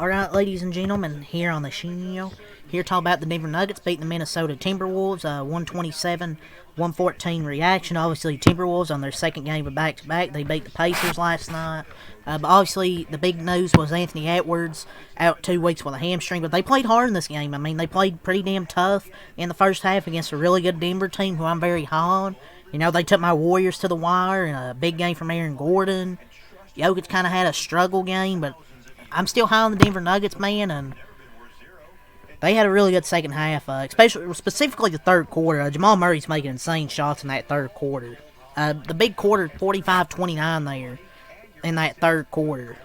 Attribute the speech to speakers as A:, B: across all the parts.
A: Alright, ladies and gentlemen, here on the show, here to talk about the Denver Nuggets beating the Minnesota Timberwolves, 127-114 reaction. Obviously, Timberwolves on their second game of back-to-back. They beat the Pacers last night. But obviously, the big news was Anthony Edwards out 2 weeks with a hamstring. But they played hard in this game. I mean, they played pretty damn tough in the first half against a really good Denver team who I'm very high on. You know, they took my Warriors to the wire in a big game from Aaron Gordon. Jokic kind of had a struggle game, but I'm still high on the Denver Nuggets, man, and they had a really good second half, specifically the third quarter. Jamal Murray's making insane shots in that third quarter. The big quarter, 45-29 there in that third quarter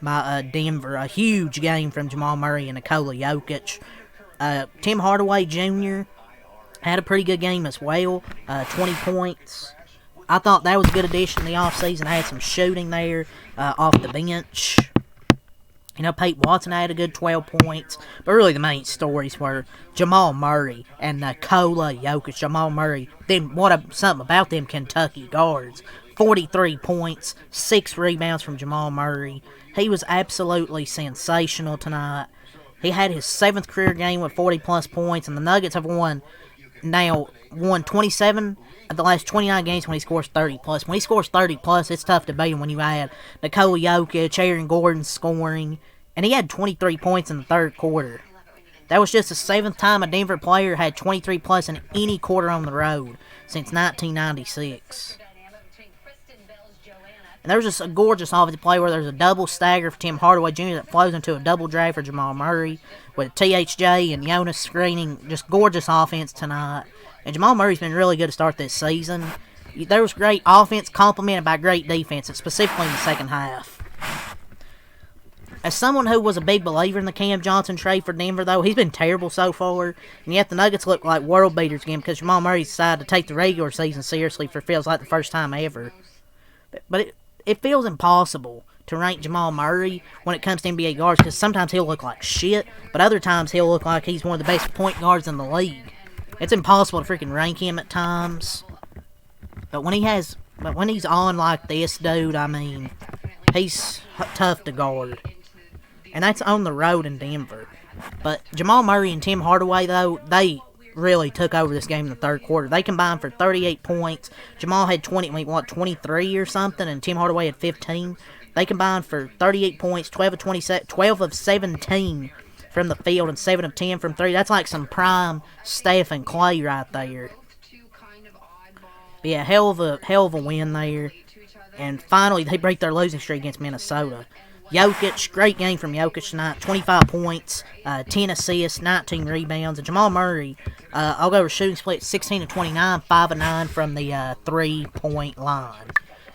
A: by Denver. A huge game from Jamal Murray and Nikola Jokic. Tim Hardaway Jr. had a pretty good game as well, 20 points. I thought that was a good addition in the offseason. Had some shooting there off the bench. You know, Peyton Watson had a good 12 points. But really the main stories were Jamal Murray and Nikola Jokic. Jamal Murray, something about them Kentucky guards. 43 points, 6 rebounds from Jamal Murray. He was absolutely sensational tonight. He had his 7th career game with 40-plus points. And the Nuggets have won 27 of the last 29 games when he scores 30-plus. When he scores 30-plus, it's tough to beat him when you add Nikola Jokic, Aaron Gordon scoring. And he had 23 points in the third quarter. That was just the 7th time a Denver player had 23-plus in any quarter on the road since 1996. And there's just a gorgeous offensive play where there's a double stagger for Tim Hardaway Jr. that flows into a double drag for Jamal Murray with THJ and Jonas screening. Just gorgeous offense tonight. And Jamal Murray's been really good to start this season. There was great offense complemented by great defense, specifically in the second half. As someone who was a big believer in the Cam Johnson trade for Denver, though, he's been terrible so far. And yet the Nuggets look like world beaters again because Jamal Murray decided to take the regular season seriously for feels like the first time ever. But it feels impossible to rank Jamal Murray when it comes to NBA guards because sometimes he'll look like shit, but other times he'll look like he's one of the best point guards in the league. It's impossible to freaking rank him at times. But when he's on like this, dude, I mean, he's tough to guard. And that's on the road in Denver. But Jamal Murray and Tim Hardaway, though, they really took over this game in the third quarter. They combined for 38 points. Jamal had 23 or something, and Tim Hardaway had 15. They combined for 38 points, 12 of 17 from the field, and 7 of 10 from 3. That's like some prime Steph and Clay right there. But yeah, hell of a win there. And finally, they break their losing streak against Minnesota. Jokic, great game from Jokic tonight. 25 points, 10 assists, 19 rebounds. And Jamal Murray, I'll go with shooting split 16 of 29, 5 of 9 from the 3-point line.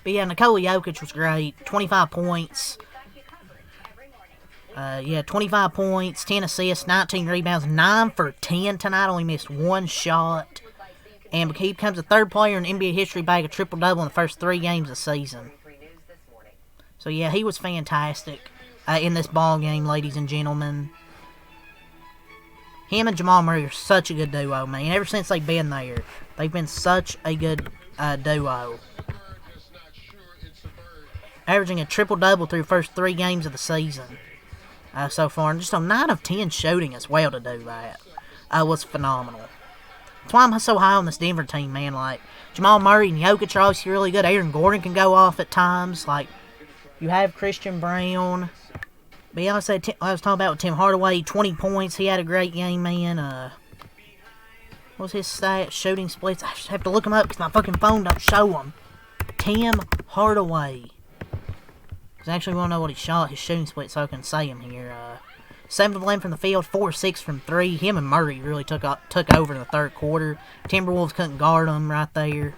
A: But yeah, Nikola Jokic was great. 25 points. 25 points, 10 assists, 19 rebounds, 9 for 10 tonight. Only missed one shot. And he becomes the third player in NBA history to bag a triple-double in the first 3 games of the season. So, yeah, he was fantastic in this ball game, ladies and gentlemen. Him and Jamal Murray are such a good duo, man. Ever since they've been there, they've been such a good duo. Averaging a triple-double through the first 3 games of the season so far. And just a 9 of 10 shooting as well to do that was phenomenal. That's why I'm so high on this Denver team, man. Like, Jamal Murray and Jokic are obviously really good. Aaron Gordon can go off at times. Like, you have Christian Brown. But yeah, I was talking about with Tim Hardaway, 20 points. He had a great game, man. What was his stat? Shooting splits. I just have to look him up because my fucking phone don't show him. Tim Hardaway. Because I actually want to know what he shot, his shooting split, so I can say him here. 7 of 11 from the field, 4 of 6 from 3. Him and Murray really took over in the third quarter. Timberwolves couldn't guard him right there.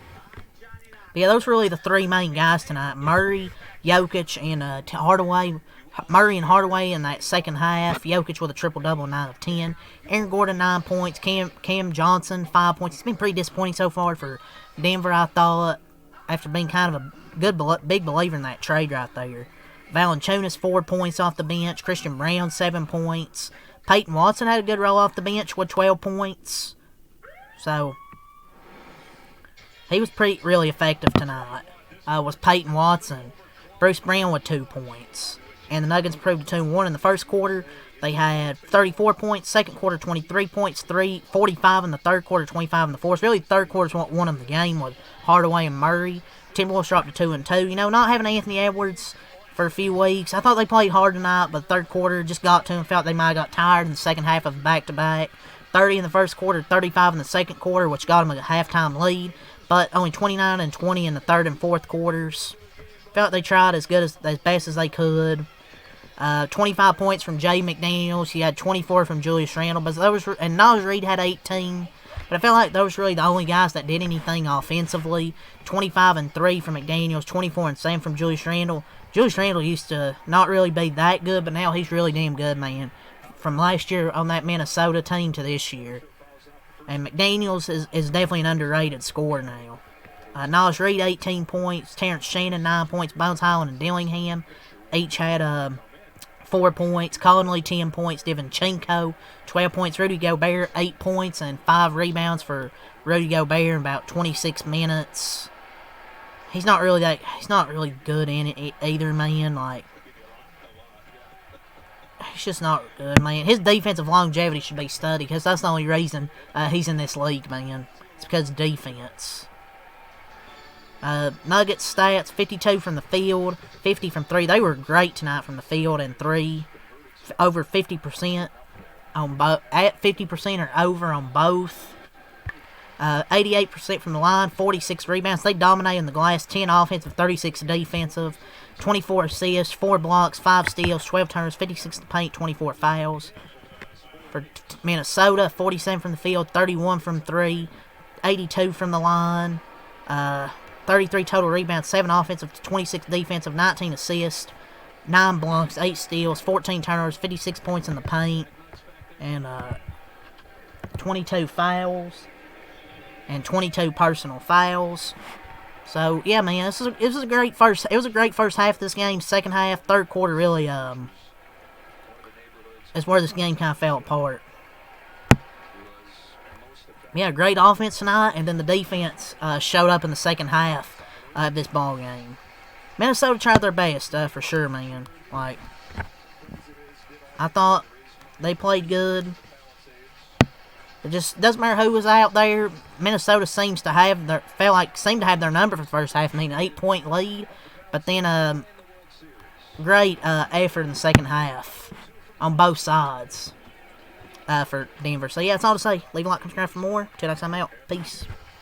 A: But yeah, those were really the 3 main guys tonight. Murray, Jokic, and Hardaway. Murray and Hardaway in that second half. Jokic with a triple-double, 9 of 10. Aaron Gordon, 9 points. Cam Johnson, 5 points. It's been pretty disappointing so far for Denver, I thought, after being kind of a big believer in that trade right there. Valanciunas, 4 points off the bench. Christian Brown, 7 points. Peyton Watson had a good roll off the bench with 12 points. So, he was really effective tonight. Was Peyton Watson. Bruce Brown with 2 points. and the Nuggets improved to 2-1 in the first quarter. They had 34 points, second quarter 23 points, 45 in the third quarter, 25 in the fourth. Really, the third quarter's what won them the game with Hardaway and Murray. Timberwolves dropped to 2-2. You know, not having Anthony Edwards for a few weeks, I thought they played hard tonight, but the third quarter just got to them. Felt they might have got tired in the second half of back-to-back. 30 in the first quarter, 35 in the second quarter, which got them a halftime lead, but only 29 and 20 in the third and fourth quarters. Felt they tried as best as they could. 25 points from Jay McDaniels. He had 24 from Julius Randle, and Naz Reid had 18. But I felt like those were really the only guys that did anything offensively. 25 and 3 from McDaniels, 24 and 7 from Julius Randle. Julius Randle used to not really be that good, but now he's really damn good, man. From last year on that Minnesota team to this year. And McDaniels is definitely an underrated scorer now. Naz Reid, 18 points. Terrence Shannon, 9 points. Bones Highland and Dillingham each had 4 points. Conley, 10 points. Divinchenko, 12 points. Rudy Gobert, 8 points and 5 rebounds for Rudy Gobert in about 26 minutes. He's not really good in it either, man. Like, he's just not good, man. His defensive longevity should be studied, because that's the only reason he's in this league, man. It's because of defense. Nuggets stats, 52 from the field, 50 from 3. They were great tonight from the field and 3. Over 50% on both, at 50% or over on both. 88% from the line, 46 rebounds. They dominated in the glass, 10 offensive, 36 defensive, 24 assists, 4 blocks, 5 steals, 12 turnovers, 56 in the paint, 24 fouls. For Minnesota, 47 from the field, 31 from 3, 82 from the line, 33 total rebounds, 7 offensive, 26 defensive, 19 assists, 9 blocks, 8 steals, 14 turnovers, 56 points in the paint, and 22 fouls. And 22 personal fouls. So yeah, man, it was a great first half of this game. Second half, third quarter, really is where this game kind of fell apart. Yeah, great offense tonight, and then the defense showed up in the second half of this ball game. Minnesota tried their best, for sure, man. Like, I thought they played good. It just doesn't matter who was out there. Minnesota seemed to have their number for the first half. I mean, an 8-point lead, but then great effort in the second half on both sides for Denver. So yeah, that's all to say. Leave a like, subscribe for more. Till next time, out. Peace.